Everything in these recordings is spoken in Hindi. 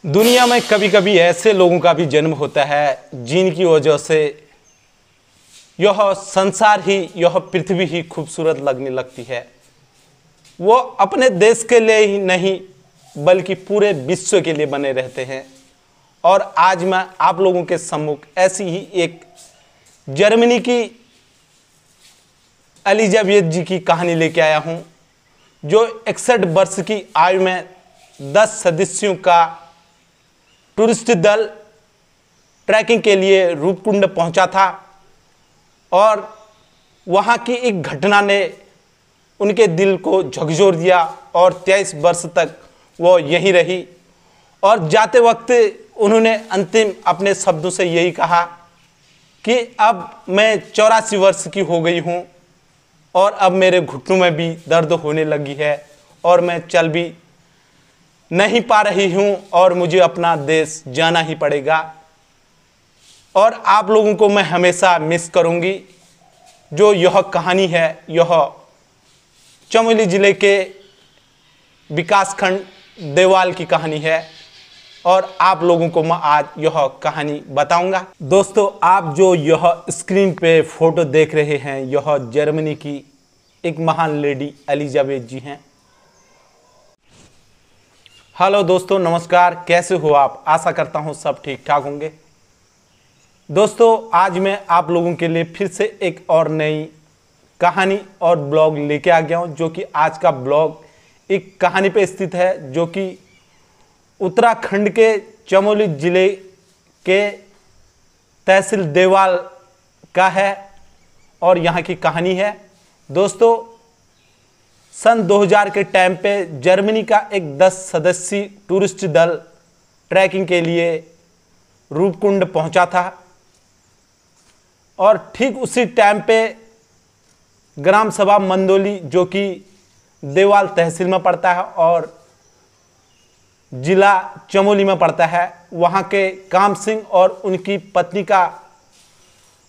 दुनिया में कभी कभी ऐसे लोगों का भी जन्म होता है जिनकी वजह से यह संसार ही, यह पृथ्वी ही खूबसूरत लगने लगती है। वो अपने देश के लिए ही नहीं बल्कि पूरे विश्व के लिए बने रहते हैं। और आज मैं आप लोगों के सम्मुख ऐसी ही एक जर्मनी की एलिजाबेथ जी की कहानी लेके आया हूं, जो 61 वर्ष की आयु में 10 सदस्यों का टूरिस्ट दल ट्रैकिंग के लिए रूपकुंड पहुंचा था। और वहां की एक घटना ने उनके दिल को झकझोर दिया और 23 वर्ष तक वो यहीं रही। और जाते वक्त उन्होंने अंतिम अपने शब्दों से यही कहा कि अब मैं 84 वर्ष की हो गई हूं और अब मेरे घुटनों में भी दर्द होने लगी है और मैं चल भी नहीं पा रही हूं और मुझे अपना देश जाना ही पड़ेगा। और आप लोगों को मैं हमेशा मिस करूंगी। जो यह कहानी है, यह चमोली जिले के विकासखंड देवाल की कहानी है और आप लोगों को मैं आज यह कहानी बताऊंगा। दोस्तों, आप जो यह स्क्रीन पे फोटो देख रहे हैं, यह जर्मनी की एक महान लेडी एलिजाबेथ जी हैं। हेलो दोस्तों, नमस्कार। कैसे हो आप? आशा करता हूं सब ठीक ठाक होंगे। दोस्तों, आज मैं आप लोगों के लिए फिर से एक और नई कहानी और ब्लॉग लेके आ गया हूं, जो कि आज का ब्लॉग एक कहानी पे स्थित है, जो कि उत्तराखंड के चमोली जिले के तहसील देवाल का है और यहाँ की कहानी है। दोस्तों, सन 2000 के टाइम पे जर्मनी का एक 10 सदस्यीय टूरिस्ट दल ट्रैकिंग के लिए रूपकुंड पहुंचा था। और ठीक उसी टाइम पे ग्राम सभा मंदोली, जो कि देवाल तहसील में पड़ता है और जिला चमोली में पड़ता है, वहां के काम सिंह और उनकी पत्नी का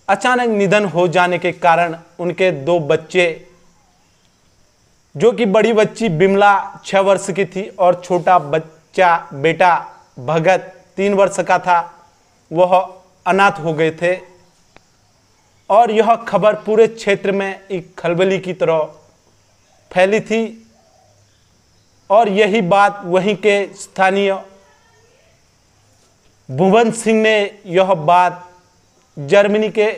अचानक निधन हो जाने के कारण उनके 2 बच्चे, जो कि बड़ी बच्ची बिमला 6 वर्ष की थी और छोटा बेटा भगत 3 वर्ष का था, वह अनाथ हो गए थे। और यह खबर पूरे क्षेत्र में एक खलबली की तरह फैली थी। और यही बात वहीं के स्थानीय भुवन सिंह ने यह बात जर्मनी के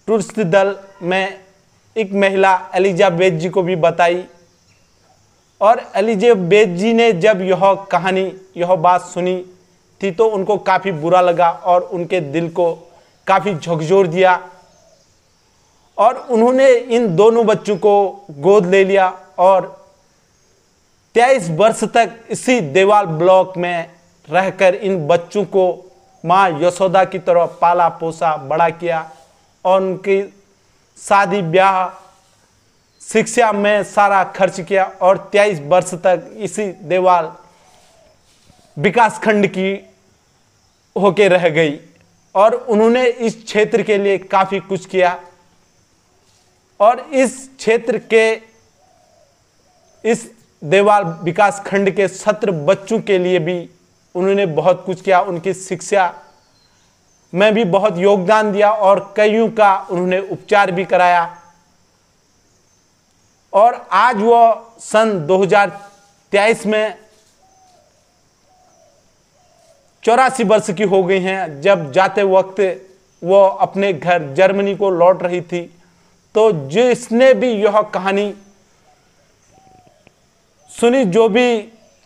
टूरिस्ट दल में एक महिला एलिजाबेथ जी को भी बताई। और एलिजाबेथ जी ने जब यह कहानी, यह बात सुनी थी तो उनको काफ़ी बुरा लगा और उनके दिल को काफ़ी झकझोर दिया। और उन्होंने इन दोनों बच्चों को गोद ले लिया और 23 वर्ष तक इसी देवाल ब्लॉक में रहकर इन बच्चों को माँ यशोदा की तरह पाला पोसा बड़ा किया और उनकी शादी ब्याह शिक्षा में सारा खर्च किया। और 23 वर्ष तक इसी देवाल विकासखंड की होके रह गई और उन्होंने इस क्षेत्र के लिए काफ़ी कुछ किया। और इस क्षेत्र के, इस देवाल विकासखंड के 17 बच्चों के लिए भी उन्होंने बहुत कुछ किया। उनकी शिक्षा में भी बहुत योगदान दिया और कईयों का उन्होंने उपचार भी कराया। और आज वो सन 2023 में 84 वर्ष की हो गई हैं। जब जाते वक्त वो अपने घर जर्मनी को लौट रही थी, तो जिसने भी यह कहानी सुनी, जो भी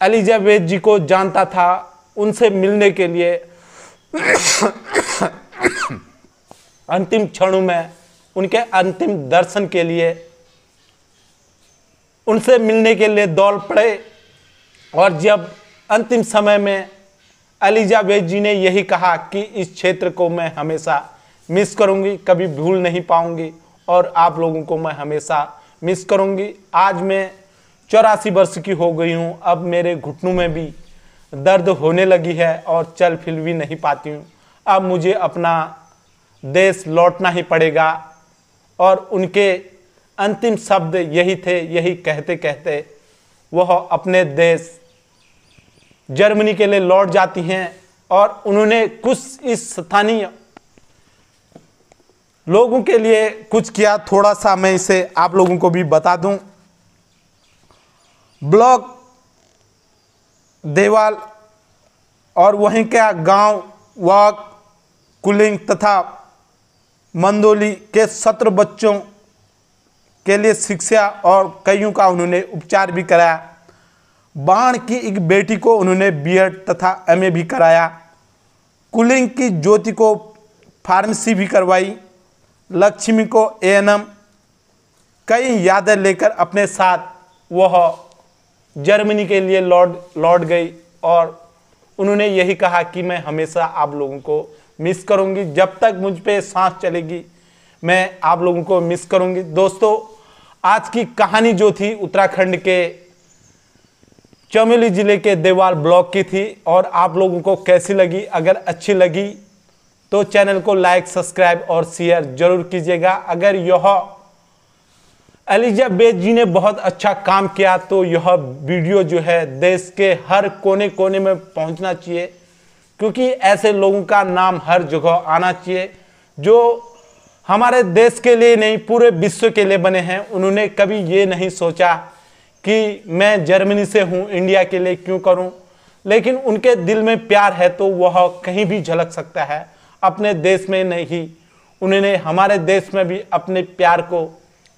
एलिजाबेथ जी को जानता था, उनसे मिलने के लिए अंतिम क्षणों में, उनके अंतिम दर्शन के लिए, उनसे मिलने के लिए दौड़ पड़े। और जब अंतिम समय में एलिजाबेथ जी ने यही कहा कि इस क्षेत्र को मैं हमेशा मिस करूंगी, कभी भूल नहीं पाऊंगी और आप लोगों को मैं हमेशा मिस करूंगी। आज मैं 84 वर्ष की हो गई हूं, अब मेरे घुटनों में भी दर्द होने लगी है और चल फिर भी नहीं पाती हूं। अब मुझे अपना देश लौटना ही पड़ेगा। और उनके अंतिम शब्द यही थे। यही कहते कहते वह अपने देश जर्मनी के लिए लौट जाती हैं और उन्होंने कुछ इस स्थानीय लोगों के लिए कुछ किया। थोड़ा सा मैं इसे आप लोगों को भी बता दूं। ब्लॉक देवाल और वहीं का गांव वाक, कुलिंग तथा मंदोली के 17 बच्चों के लिए शिक्षा और कईयों का उन्होंने उपचार भी कराया। बाण की एक बेटी को उन्होंने बीएड तथा एमए भी कराया। कुलिंग की ज्योति को फार्मेसी भी करवाई। लक्ष्मी को एएनएम। कई यादें लेकर अपने साथ वह जर्मनी के लिए लौट गई और उन्होंने यही कहा कि मैं हमेशा आप लोगों को मिस करूंगी, जब तक मुझ पे सांस चलेगी मैं आप लोगों को मिस करूंगी। दोस्तों, आज की कहानी जो थी उत्तराखंड के चमोली जिले के देवाल ब्लॉक की थी और आप लोगों को कैसी लगी? अगर अच्छी लगी तो चैनल को लाइक, सब्सक्राइब और शेयर जरूर कीजिएगा। अगर यह एलिजाबेथ जी ने बहुत अच्छा काम किया तो यह वीडियो जो है देश के हर कोने कोने में पहुंचना चाहिए, क्योंकि ऐसे लोगों का नाम हर जगह आना चाहिए जो हमारे देश के लिए नहीं पूरे विश्व के लिए बने हैं। उन्होंने कभी ये नहीं सोचा कि मैं जर्मनी से हूँ, इंडिया के लिए क्यों करूँ, लेकिन उनके दिल में प्यार है तो वह कहीं भी झलक सकता है। अपने देश में नहीं, उन्होंने हमारे देश में भी अपने प्यार को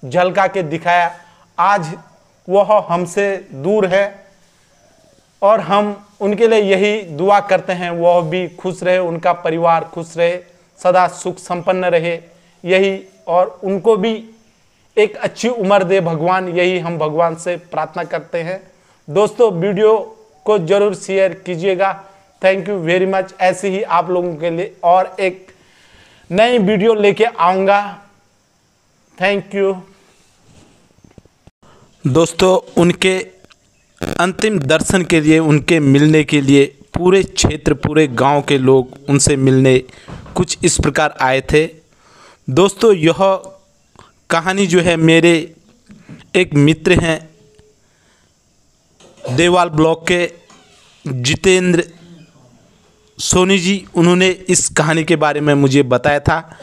झलका के दिखाया। आज वह हमसे दूर है और हम उनके लिए यही दुआ करते हैं वह भी खुश रहे, उनका परिवार खुश रहे, सदा सुख संपन्न रहे, यही, और उनको भी एक अच्छी उम्र दे भगवान, यही हम भगवान से प्रार्थना करते हैं। दोस्तों, वीडियो को जरूर शेयर कीजिएगा। Thank you very much. ऐसे ही आप लोगों के लिए और एक नई वीडियो लेके आऊँगा। Thank you. दोस्तों, उनके अंतिम दर्शन के लिए, उनके मिलने के लिए पूरे क्षेत्र, पूरे गांव के लोग उनसे मिलने कुछ इस प्रकार आए थे। दोस्तों, यह कहानी जो है मेरे एक मित्र हैं देवाल ब्लॉक के जितेंद्र सोनी जी, उन्होंने इस कहानी के बारे में मुझे बताया था,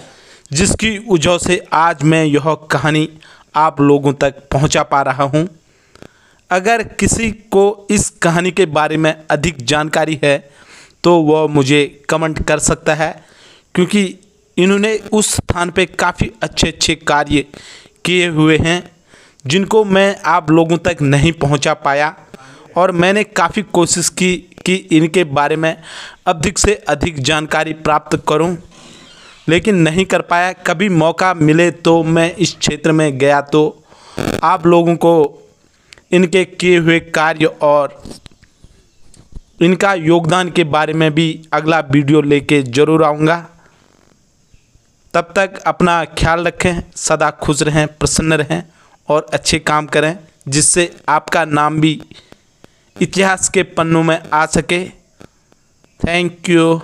जिसकी वजह से आज मैं यह कहानी आप लोगों तक पहुंचा पा रहा हूं। अगर किसी को इस कहानी के बारे में अधिक जानकारी है तो वह मुझे कमेंट कर सकता है, क्योंकि इन्होंने उस स्थान पे काफ़ी अच्छे अच्छे कार्य किए हुए हैं जिनको मैं आप लोगों तक नहीं पहुंचा पाया, और मैंने काफ़ी कोशिश की कि इनके बारे में अधिक से अधिक जानकारी प्राप्त करूं, लेकिन नहीं कर पाया। कभी मौका मिले तो मैं इस क्षेत्र में गया तो आप लोगों को इनके किए हुए कार्य और इनका योगदान के बारे में भी अगला वीडियो लेके ज़रूर आऊँगा। तब तक अपना ख्याल रखें, सदा खुश रहें, प्रसन्न रहें और अच्छे काम करें, जिससे आपका नाम भी इतिहास के पन्नों में आ सके। Thank you.